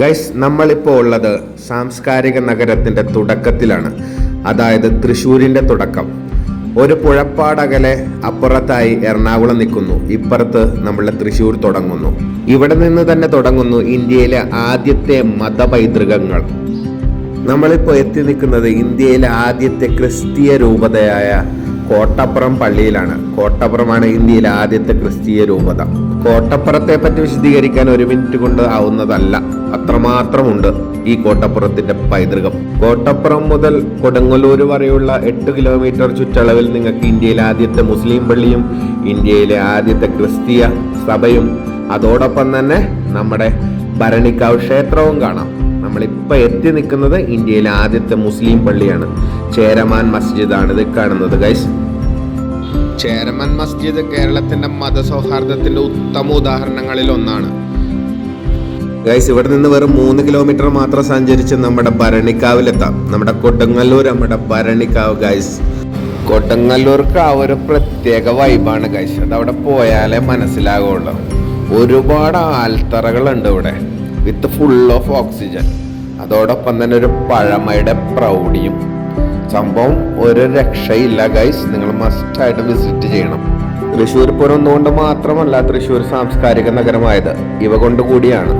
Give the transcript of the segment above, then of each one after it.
Guys, നമ്മളിപ്പോൾ ഉള്ളത് സാംസ്കാരിക നഗരത്തിന്റെ തുടക്കത്തിലാണ്. അതായത് തൃശ്ശൂരിന്റെ തുടക്കം. ഒരു പുഴപ്പാടകലെ അപ്പുറത്തായി എറണാകുളം നിൽക്കുന്നു, ഇപ്പുറത്ത് നമ്മളുടെ തൃശ്ശൂർ തുടങ്ങുന്നു. ഇവിടെ നിന്ന് തന്നെ തുടങ്ങുന്നു ഇന്ത്യയിലെ ആദ്യത്തെ മതപൈതൃകങ്ങൾ. നമ്മളിപ്പോൾ എത്തി നിൽക്കുന്നത് ഇന്ത്യയിലെ ആദ്യത്തെ ക്രിസ്തീയ രൂപതയായ കോട്ടപ്പുറം പള്ളിയിലാണ്. കോട്ടപ്പുറമാണ് ഇന്ത്യയിലെ ആദ്യത്തെ ക്രിസ്തീയ രൂപത. കോട്ടപ്പുറത്തെ പറ്റി വിശദീകരിക്കാൻ 1 മിനിറ്റ് കൊണ്ട് ആവുന്നതല്ല, അത്രമാത്രമുണ്ട് ഈ കോട്ടപ്പുറത്തിന്റെ പൈതൃകം. കോട്ടപ്പുറം മുതൽ കൊടുങ്ങല്ലൂർ വരെയുള്ള 8 കിലോമീറ്റർ ചുറ്റളവിൽ നിങ്ങൾക്ക് ഇന്ത്യയിലെ ആദ്യത്തെ മുസ്ലിം പള്ളിയും ഇന്ത്യയിലെ ആദ്യത്തെ ക്രിസ്തീയ സഭയും അതോടൊപ്പം തന്നെ നമ്മുടെ ഭരണിക്കാവ് ക്ഷേത്രവും കാണാം. നമ്മളിപ്പോൾ എത്തി നിൽക്കുന്നത് ഇന്ത്യയിലെ ആദ്യത്തെ മുസ്ലിം പള്ളിയാണ്. ചേരമാൻ മസ്ജിദ് ആണ് ഇത് കാണുന്നത് ഗൈസ്. ചേരമാൻ മസ്ജിദ് കേരളത്തിന്റെ മതസൗഹാർദ്ദത്തിന്റെ ഉത്തമ ഉദാഹരണങ്ങളിൽ ഒന്നാണ് ഗൈസ്. ഇവിടെ നിന്ന് വെറും 3 കിലോമീറ്റർ മാത്രം സഞ്ചരിച്ച് നമ്മുടെ ഭരണിക്കാവിലെത്താം. നമ്മുടെ കൊടുങ്ങല്ലൂർ, നമ്മുടെ ഭരണിക്കാവ് ഗൈസ്. കൊടുങ്ങല്ലൂർക്ക് ആ ഒരു പ്രത്യേക വൈബാണ് ഗൈസ്. അതവിടെ പോയാലേ മനസ്സിലാകുള്ളൂ. ഒരുപാട് ആൽത്തറകളുണ്ട് ഇവിടെ, വിത്ത് ഫുൾ ഓഫ് ഓക്സിജൻ. അതോടൊപ്പം തന്നെ ഒരു പഴമയുടെ പ്രൗഢിയും. സംഭവം ഒരു രക്ഷയില്ല ഗൈസ്, നിങ്ങൾ മസ്റ്റായിട്ട് വിസിറ്റ് ചെയ്യണം. തൃശ്ശൂർ പൂരം ഒന്നുകൊണ്ട് മാത്രമല്ല തൃശ്ശൂർ സാംസ്കാരിക നഗരമായത്, ഇവ കൊണ്ട് കൂടിയാണ്.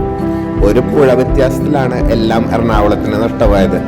ഒരു പുഴ വ്യത്യാസത്തിലാണ് എല്ലാം എറണാകുളത്തിന് നഷ്ടമായത്.